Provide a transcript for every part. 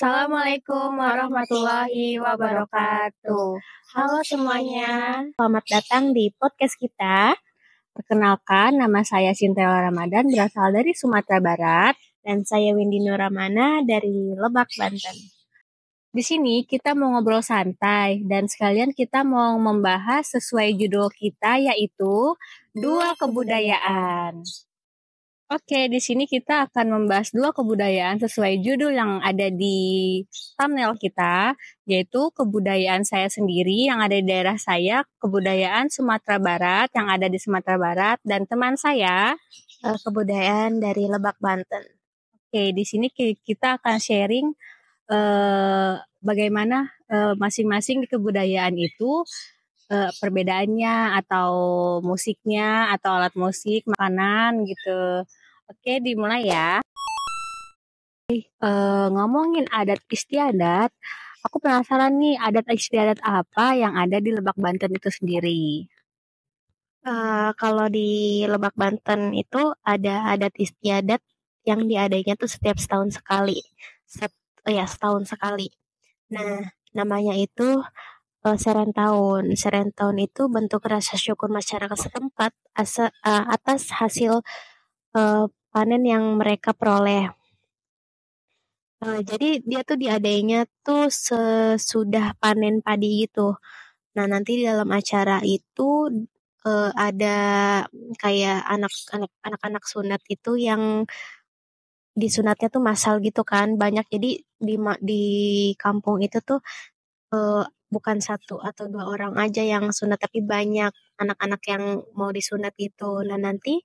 Assalamualaikum warahmatullahi wabarakatuh. Halo semuanya, selamat datang di podcast kita. Perkenalkan, nama saya Cintela Ramadan, berasal dari Sumatera Barat, dan saya Windy Nuramana dari Lebak, Banten. Di sini kita mau ngobrol santai, dan sekalian kita mau membahas sesuai judul kita, yaitu Dua Kebudayaan. Oke, di sini kita akan membahas dua kebudayaan sesuai judul yang ada di thumbnail kita, yaitu kebudayaan saya sendiri yang ada di daerah saya, kebudayaan Sumatera Barat yang ada di Sumatera Barat, dan teman saya, kebudayaan dari Lebak, Banten. Oke, di sini kita akan sharing bagaimana masing-masing kebudayaan itu perbedaannya atau musiknya atau alat musik, makanan gitu. Oke, dimulai ya. Ngomongin adat istiadat, aku penasaran nih adat istiadat apa yang ada di Lebak Banten itu sendiri. Kalau di Lebak, Banten itu ada adat istiadat yang diadainya tuh setiap setahun sekali. Setahun sekali. Nah, namanya itu Serentahun. Serentahun itu bentuk rasa syukur masyarakat setempat atas hasil panen yang mereka peroleh. Jadi dia tuh diadainya tuh sesudah panen padi gitu. Nah, nanti di dalam acara itu ada kayak anak-anak sunat itu yang disunatnya tuh massal gitu kan, banyak. Jadi di kampung itu tuh bukan satu atau dua orang aja yang sunat, tapi banyak anak-anak yang mau disunat itu. Nah, nanti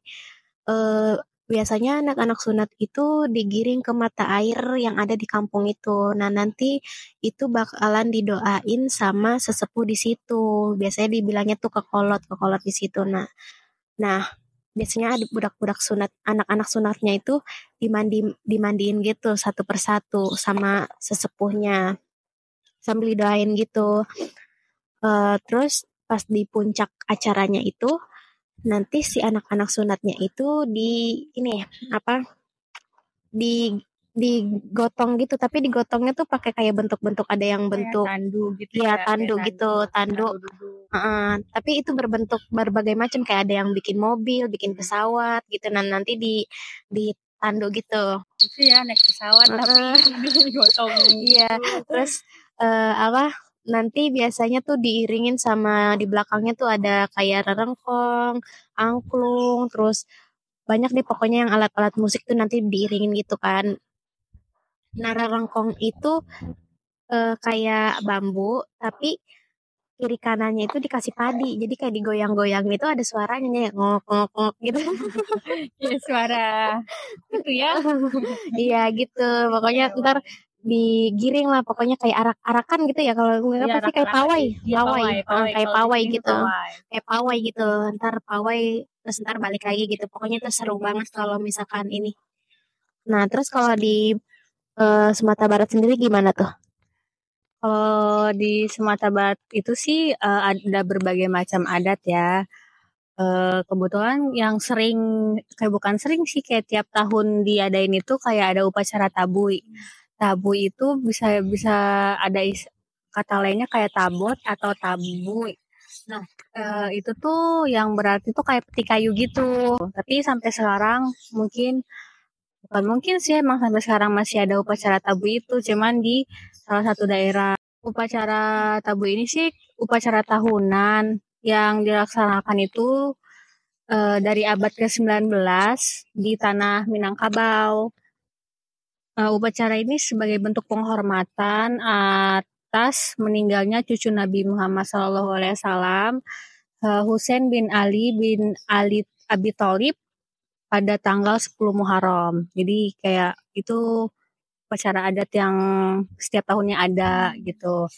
biasanya anak-anak sunat itu digiring ke mata air yang ada di kampung itu. Nah, nanti itu bakalan didoain sama sesepuh di situ. Biasanya dibilangnya tuh kekolot di situ. Nah, biasanya ada budak-budak sunat, anak-anak sunatnya itu dimandiin gitu satu persatu sama sesepuhnya sambil didoain gitu. Terus pas di puncak acaranya itu nanti si anak-anak sunatnya itu di digotong gitu, tapi digotongnya tuh pakai kayak bentuk-bentuk, ada yang bentuk tandu gitu tandu gitu, tandu. Tapi itu berbentuk berbagai macam, kayak ada yang bikin mobil, bikin pesawat gitu. Nah, nanti di tandu gitu. Itu ya naik pesawat tapi digotong. Iya, terus nanti biasanya tuh diiringin sama di belakangnya tuh ada kayak rerengkong, angklung, terus banyak deh pokoknya yang alat-alat musik tuh nanti diiringin gitu kan. Nah, rerengkong itu kayak bambu, tapi kiri kanannya itu dikasih padi. Jadi kayak digoyang-goyang itu ada suaranya, ngok ngok ngok gitu. Ya, suara itu ya. Iya gitu. Pokoknya ntar digiring lah, pokoknya kayak arak-arakan gitu ya, kalau apa sih, kayak pawai, kayak pawai gitu. Kayak pawai gitu. Ntar pawai terus ntar balik lagi gitu. Pokoknya itu seru banget kalau misalkan ini. Nah, terus kalau di Sumatera Barat sendiri gimana tuh? Kalau di Sumatera Barat itu sih ada berbagai macam adat ya. Kebetulan yang sering, kayak bukan sering sih, kayak tiap tahun diadain itu kayak ada upacara tabui. Tabui itu bisa bisa ada kata lainnya kayak tabot atau tabui. Nah, itu tuh yang berarti tuh kayak peti kayu gitu. Tapi sampai sekarang mungkin bukan mungkin sih, emang sampai sekarang masih ada upacara tabu itu, cuman di salah satu daerah. Upacara tabu ini sih upacara tahunan yang dilaksanakan itu dari abad ke-19 di tanah Minangkabau. Upacara ini sebagai bentuk penghormatan atas meninggalnya cucu Nabi Muhammad SAW, Husain bin Ali Abi Thalib, pada tanggal 10 Muharram. Jadi kayak itu upacara adat yang setiap tahunnya ada gitu.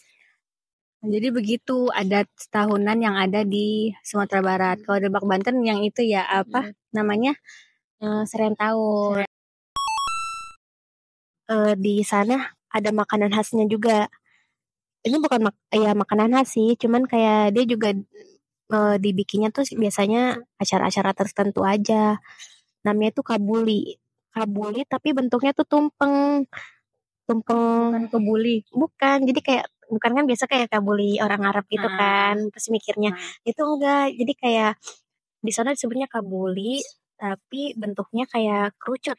Jadi begitu adat tahunan yang ada di Sumatera Barat. Kalau di Lebak Banten yang itu ya apa namanya? Serentahun. Di sana ada makanan khasnya juga. Ini bukan makanan khas sih, cuman kayak dia juga dibikinnya tuh biasanya acara-acara tertentu aja. Namanya tuh kabuli. Kabuli tapi bentuknya tuh tumpeng. Tumpeng kebuli. bukan, jadi kayak bukan kan biasa kayak kabuli orang Arab gitu kan, pasti mikirnya itu enggak, jadi kayak di sana disebutnya kabuli tapi bentuknya kayak kerucut,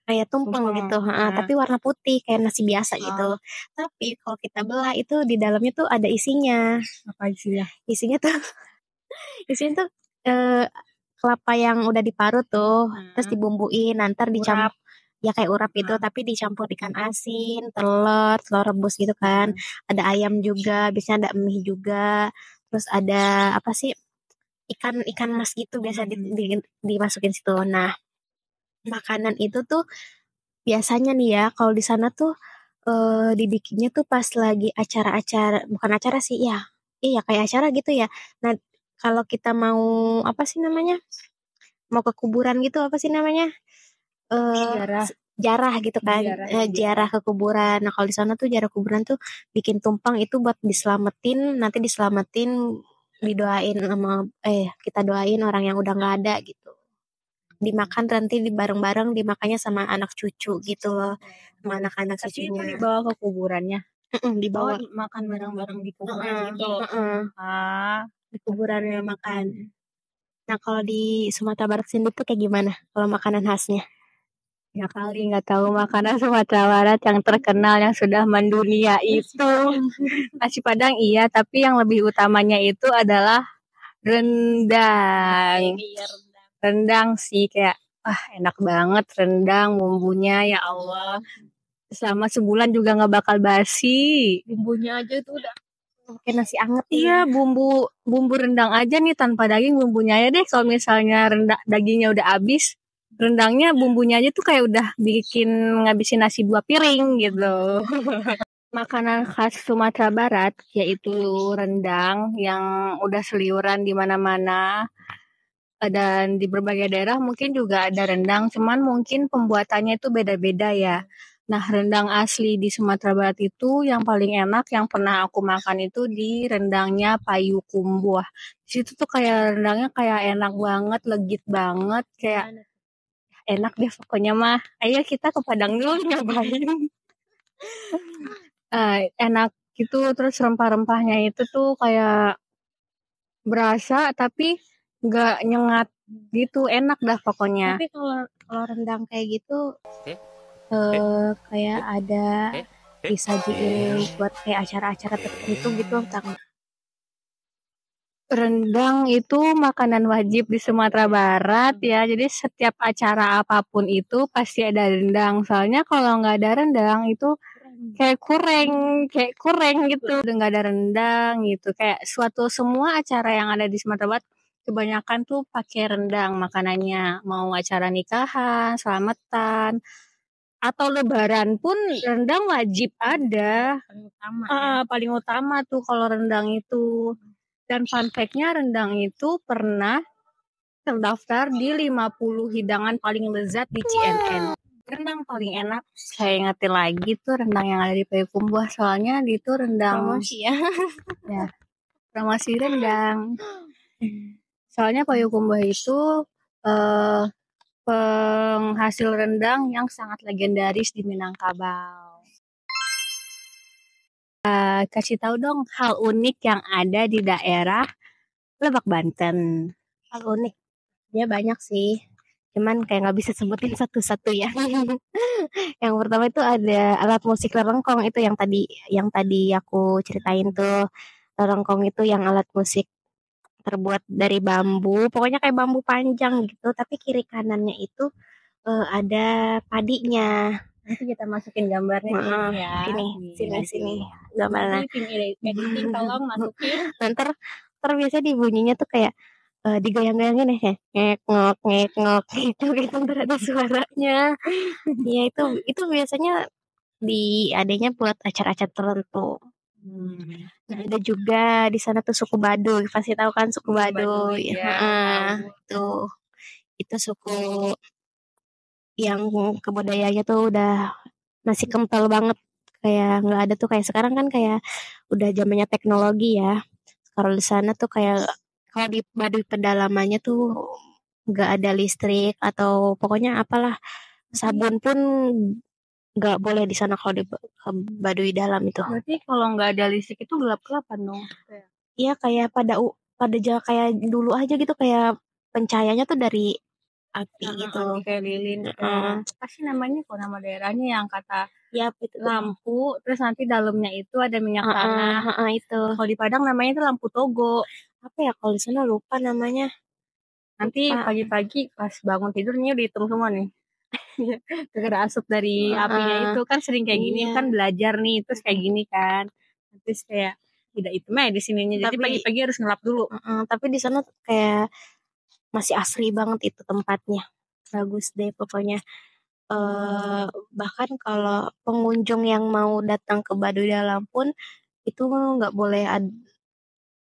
kayak tumpeng gitu, tapi warna putih kayak nasi biasa gitu. Tapi kalau kita belah itu di dalamnya tuh ada isinya. Apa isinya? Isinya tuh eh, kelapa yang udah diparut tuh, terus dibumbuin, nanti dicampur ya kayak urap gitu, tapi dicampur ikan asin, telur rebus gitu kan. Ada ayam juga, biasanya ada mie juga. Terus ada apa sih? Ikan mas gitu biasa dimasukin situ. Nah, makanan itu tuh biasanya nih ya, kalau di sana tuh dibikinnya tuh pas lagi acara-acara, bukan acara sih ya. Iya kayak acara gitu ya. Nah, kalau kita mau apa sih namanya? Mau ke kuburan gitu apa sih namanya? Jarah gitu kan. Jarah ke kuburan. Nah, kalau di sana tuh jarah kuburan tuh bikin tumpeng itu buat diselamatin, nanti diselamatin didoain sama kita doain orang yang udah nggak ada gitu. Dimakan nanti bareng-bareng dimakannya sama anak cucu gitu loh, sama anak-anak Tapi itu cucunya. dibawa ke kuburannya. Dibawa Makan bareng-bareng di kuburan gitu. di kuburannya makan. Nah, kalau di Sumatera Barat sendiri tuh kayak gimana kalau makanan khasnya? Ya kali nggak tahu makanan Sumatera Barat yang terkenal yang sudah mendunia itu. Nasi Padang iya, tapi yang lebih utamanya itu adalah rendang. Rendang sih kayak enak banget rendang bumbunya ya Allah. Selama sebulan juga nggak bakal basi. Bumbunya aja tuh udah kayak nasi anget. Iya, bumbu rendang aja nih tanpa daging bumbunya ya deh. Kalau misalnya dagingnya udah habis, rendangnya bumbunya aja tuh kayak udah bikin ngabisin nasi 2 piring gitu. Makanan khas Sumatera Barat yaitu rendang yang udah seliuran di mana-mana. Dan di berbagai daerah mungkin juga ada rendang, cuman mungkin pembuatannya itu beda-beda ya. Nah, rendang asli di Sumatera Barat itu yang paling enak yang pernah aku makan itu di rendangnya Payakumbuh. Di situ tuh kayak rendangnya kayak enak banget, legit banget, kayak enak deh pokoknya mah. Ayo kita ke Padang dulu nyobain. Enak gitu, terus rempah-rempahnya itu tuh kayak berasa tapi nggak nyengat gitu, enak dah pokoknya. Tapi kalau rendang kayak gitu kayak ada disajiin buat kayak acara-acara tertentu gitu entah. Rendang itu makanan wajib di Sumatera Barat ya, jadi setiap acara apapun itu pasti ada rendang. Soalnya kalau nggak ada rendang itu kayak kurang gitu, nggak ada rendang gitu. Kayak semua acara yang ada di Sumatera Barat kebanyakan tuh pakai rendang makanannya. Mau acara nikahan, selamatan, atau lebaran pun rendang wajib ada. Paling utama tuh kalau rendang itu. Dan fun fact-nya rendang itu pernah terdaftar di 50 hidangan paling lezat di CNN. Rendang paling enak, saya ingetin lagi tuh rendang yang ada di Payakumbuh. Soalnya itu rendang Promosi ya. ya, promosi rendang. Soalnya Payakumbuh itu penghasil rendang yang sangat legendaris di Minangkabau. Kasih tahu dong hal unik yang ada di daerah Lebak Banten. Hal unik ya banyak sih, cuman kayak nggak bisa sebutin satu-satu ya. Yang pertama itu ada alat musik lerengkong, itu yang tadi aku ceritain tuh. Lerengkong itu yang alat musik terbuat dari bambu, pokoknya kayak bambu panjang gitu, tapi kiri kanannya itu ada padinya. Nanti kita masukin gambarnya di sini ya. Sini gambarnya. Nanti tim editing tolong masukin. Ntar biasa dibunyinya tuh kayak digoyang-goyangin ya, ngek ngok gitu gitu, ntar ada suaranya. Ya itu biasanya adanya buat acara-acara tertentu. Nah, ada juga di sana tuh suku Baduy, pasti tahu kan suku Baduy. Ya, Itu suku yang kebudayaannya tuh udah masih kental banget, kayak nggak ada tuh kayak sekarang kan, kayak udah zamannya teknologi ya. Kalau di sana tuh kayak kalau di Baduy pedalamannya tuh nggak ada listrik atau pokoknya apalah, sabun pun nggak boleh di sana kalau di Baduy Dalam itu. Berarti kalau nggak ada listrik itu gelap-gelapan dong. Iya kayak pada kayak dulu aja gitu, kayak pencahayanya tuh dari api gitu. Kayak lilin. Apa sih namanya kalau nama daerahnya yang kata Ya itu lampu, terus nanti dalamnya itu ada minyak tanah. itu. Kalau di Padang namanya itu lampu togo. Apa ya kalau di sana lupa namanya. Nanti pagi-pagi pas bangun tidurnya dihitung semua nih. Gara asap dari apinya itu kan sering kayak gini kan belajar nih terus kayak gini kan. Terus kayak tidak itu mah di sininya. Jadi pagi-pagi harus ngelap dulu. Tapi di sana kayak masih asri banget itu tempatnya. Bagus deh pokoknya. Bahkan kalau pengunjung yang mau datang ke Baduy Dalam pun itu nggak boleh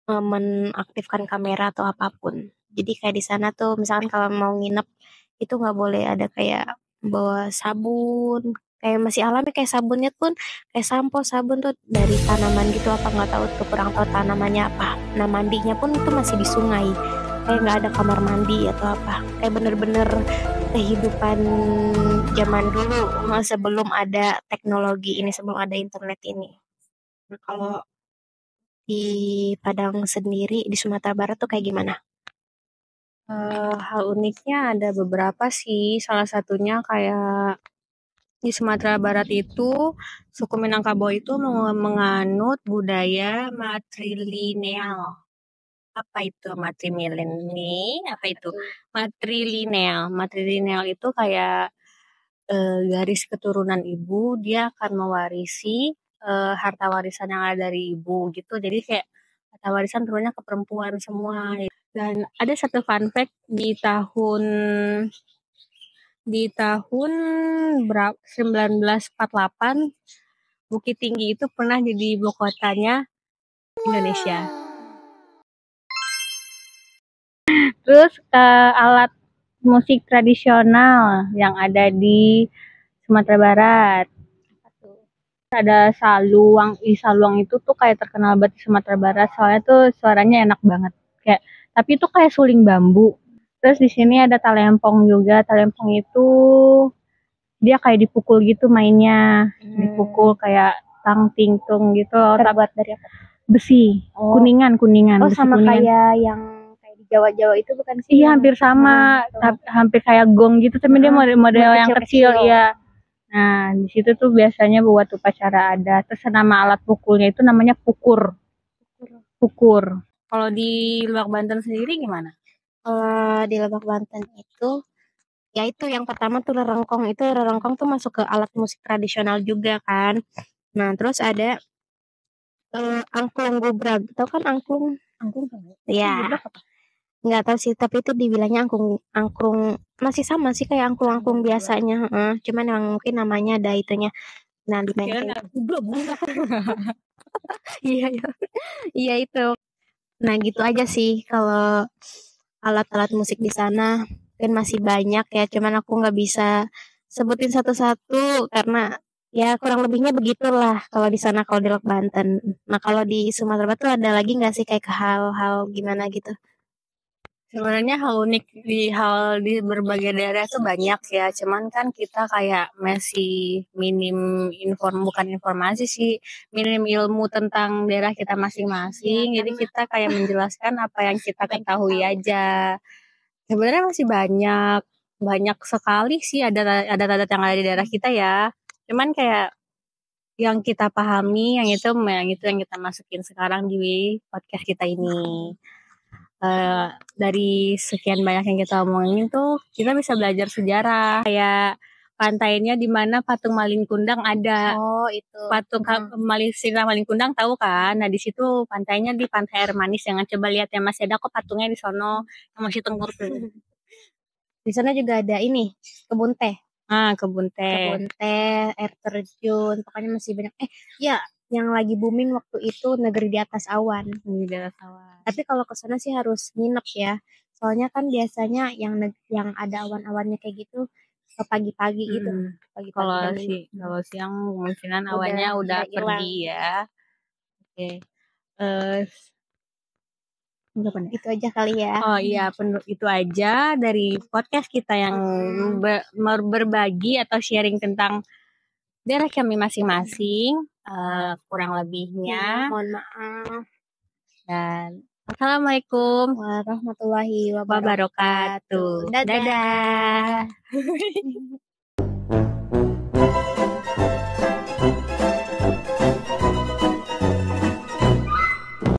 menaktifkan kamera atau apapun. Jadi kayak di sana tuh misalkan kalau mau nginep itu nggak boleh ada kayak bawa sabun, kayak masih alami, kayak sabunnya pun kayak sampo sabun tuh dari tanaman gitu, apa nggak tahu tuh, kurang tahu tanamannya apa. Nah mandinya pun itu masih di sungai, kayak nggak ada kamar mandi atau apa, kayak bener-bener kehidupan zaman dulu sebelum ada teknologi ini, sebelum ada internet ini. Nah, kalau di Padang sendiri di Sumatera Barat tuh kayak gimana? Hal uniknya ada beberapa sih. Salah satunya kayak di Sumatera Barat itu suku Minangkabau itu menganut budaya matrilineal. Apa itu matrilineal? Apa itu? Matrilineal. Matrilineal itu kayak garis keturunan ibu, dia akan mewarisi harta warisan yang ada dari ibu gitu. Jadi kayak harta warisan turunnya ke perempuan semua. Dan ada satu fun fact di tahun berapa 1948 Bukit Tinggi itu pernah jadi ibu kotanya Indonesia. Terus alat musik tradisional yang ada di Sumatera Barat. Ada saluang, saluang itu tuh kayak terkenal banget di Sumatera Barat soalnya tuh suaranya enak banget. Kayak tapi itu kayak suling bambu. Terus di sini ada talempong juga. Talempong itu dia kayak dipukul gitu mainnya. Dipukul kayak tang ting tung gitu. Terbuat dari apa? Besi, kuningan. Oh, besi sama kuningan. kayak yang kayak di Jawa-Jawa itu bukan sih? Iya, hampir sama, hampir kayak gong gitu, tapi dia model yang kecil, ya. Nah, di situ tuh biasanya buat upacara adat. Terus nama alat pukulnya itu namanya pukur. Pukur. Kalau di Lebak Banten sendiri gimana? Di Lebak Banten itu, ya itu yang pertama tuh rerengkong. Itu rerengkong tuh masuk ke alat musik tradisional juga kan. Nah, terus ada angklung gubrag. Tahu kan angklung? Angklung Ya, nggak tahu sih, tapi itu dibilangnya angklung masih sama sih kayak angklung biasanya. Cuman yang mungkin namanya ada itunya. Nah, dimainkan. Iya, iya. Iya itu. Nah, gitu aja sih kalau alat-alat musik di sana kan masih banyak ya. Cuman aku nggak bisa sebutin satu-satu karena ya kurang lebihnya begitulah kalau di sana, kalau di Lok Banten. Nah, kalau di Sumatera Barat tuh ada lagi nggak sih kayak hal-hal gimana gitu? Sebenarnya hal di berbagai daerah tuh banyak ya, cuman kan kita kayak masih bukan informasi sih, minim ilmu tentang daerah kita masing-masing. Jadi kita kayak menjelaskan apa yang kita ketahui aja. Sebenarnya masih banyak sekali sih adat-adat yang ada di daerah kita ya. Cuman kayak yang kita pahami, yang kita masukin sekarang di podcast kita ini. Dari sekian banyak yang kita omongin tuh kita bisa belajar sejarah kayak pantainya di mana patung Malin Kundang ada. Oh, itu. Patung Malin Kundang tahu kan? Nah, di situ pantainya di Pantai Air Manis. Jangan coba lihat ya, masih ada kok patungnya di sono yang masih tengkur tuh. Di sana juga ada ini, kebun teh. Kebun teh. Kebun teh, air terjun, pokoknya masih banyak. Ya, yang lagi booming waktu itu Negeri di Atas Awan. Tapi kalau ke sana sih harus nginep ya. Soalnya kan biasanya yang ada awan-awannya kayak gitu ke pagi-pagi gitu. Pagi-pagi Kalau siang kemungkinan awannya udah pergi ya. Oke. Itu aja kali ya. Oh iya, itu aja dari podcast kita yang berbagi atau sharing tentang derek kami masing-masing, kurang lebihnya. Mohon maaf. Dan assalamualaikum Warahmatullahi wabarakatuh. wabarakatuh. Dadah. Dadah.